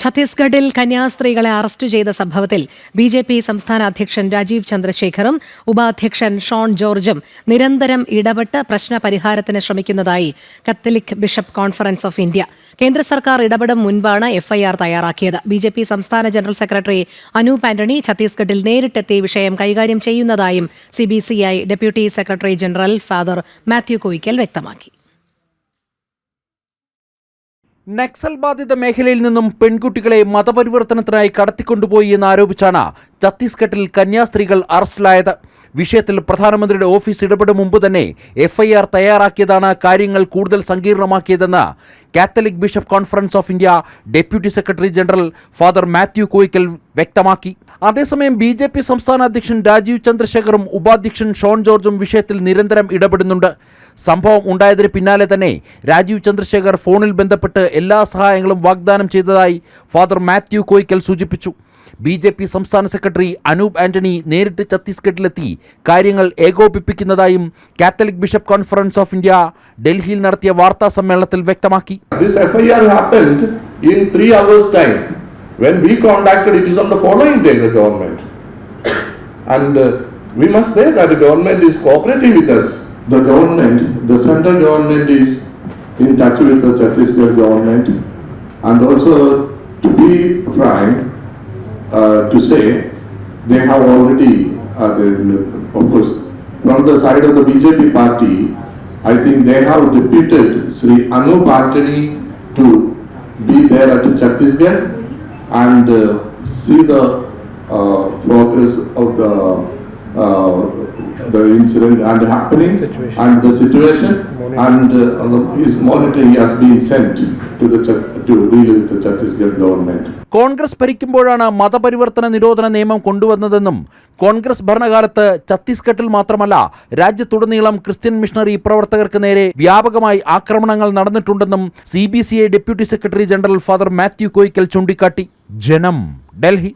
ഛത്തീസ്ഗഡിൽ കന്യാസ്ത്രീകളെ അറസ്റ്റ് ചെയ്ത സംഭവത്തിൽ ബി.ജെ.പി. സംസ്ഥാന അധ്യക്ഷൻ രാജീവ് ചന്ദ്രശേഖറും ഉപാധ്യക്ഷൻ ഷോൺ ജോർജും നിരന്തരം ഇടപെട്ട് പ്രശ്നപരിഹാരത്തിന് ശ്രമിക്കുന്നതായി Catholic bishop conference of India. കേന്ദ്ര സർക്കാർ ഇടപെടും മുൻപാണ് എഫ്ഐആർ തയ്യാറാക്കിയത്. ബി.ജെ.പി. സംസ്ഥാന ജനറൽ സെക്രട്ടറി അനൂപ് ആന്റണി ഛത്തീസ്ഗഡിൽ നേരിട്ടെത്തി വിഷയം കൈകാര്യം ചെയ്യുന്നതായും CBCI deputy secretary general father Mathew Koyikkal വ്യക്തമാക്കി. നക്സൽ ബാധിത മേഖലയിൽ നിന്നും പെൺകുട്ടികളെ മതപരിവർത്തനത്തിനായി കടത്തിക്കൊണ്ടുപോയി എന്നാരോപിച്ചാണ് ഛത്തീസ്ഗഡിൽ കന്യാസ്ത്രീകൾ അറസ്റ്റിലായത്. വിഷയത്തിൽ പ്രധാനമന്ത്രിയുടെ ഓഫീസ് ഇടപെടും മുമ്പ് തന്നെ എഫ്ഐആർ തയ്യാറാക്കിയതാണ് കാര്യങ്ങൾ കൂടുതൽ സങ്കീർണമാക്കിയതെന്ന് Catholic bishop conference of India deputy secretary general father Mathew Koyikkal വ്യക്തമാക്കി. അതേസമയം ബി.ജെ.പി. സംസ്ഥാന അധ്യക്ഷൻ രാജീവ് ചന്ദ്രശേഖറും ഉപാധ്യക്ഷൻ ഷോൺ ജോർജും വിഷയത്തിൽ നിരന്തരം ഇടപെടുന്നുണ്ട്. സംഭവം ഉണ്ടായതിന് പിന്നാലെ തന്നെ രാജീവ് ചന്ദ്രശേഖർ ഫോണിൽ ബന്ധപ്പെട്ട് എല്ലാ സഹായങ്ങളും വാഗ്ദാനം ചെയ്തതായി ഫാദർ മാത്യു കോയിക്കൽ സൂചിപ്പിച്ചു. ബി.ജെ.പി. സംസ്ഥാന സെക്രട്ടറി അനൂപ് ആന്റണി നേരിട്ട് ഛത്തീസ്ഗഡിലെത്തി കാര്യങ്ങൾ ഏകോപിപ്പിക്കുന്നതായും Catholic bishop conference of India ഡൽഹിയിൽ നടത്തിയ വാർത്താ സമ്മേളനത്തിൽ വ്യക്തമാക്കി. This FIR happened in 3 hours time. When we contacted, it is on the following day the government. And we must say that the government is cooperating with us. The government, the central government is in touch with the Chhattisgarh government, and also to be frank, to say they have already, of course, from the side of the BJP party, I think they have deputed Sri Anup Antony to be there at Chhattisgarh and see the progress of the incident and happening and the situation, and his monitoring has been sent to deal with the Chhattisgarh government. Congress ഭരിക്കുമ്പോഴാണ് മതപരിവർത്തന നിരോധന നിയമം കൊണ്ടുവന്നതെന്നും കോൺഗ്രസ് ഭരണകാലത്ത് ഛത്തീസ്ഗഡിൽ മാത്രമല്ല രാജ്യത്തുടനീളം Christian missionary പ്രവർത്തകർക്ക് നേരെ വ്യാപകമായി ആക്രമണങ്ങൾ നടന്നിട്ടുണ്ടെന്നും CBCI deputy secretary general father Mathew Koyickal ചൂണ്ടിക്കാട്ടി. ജനം, ഡൽഹി.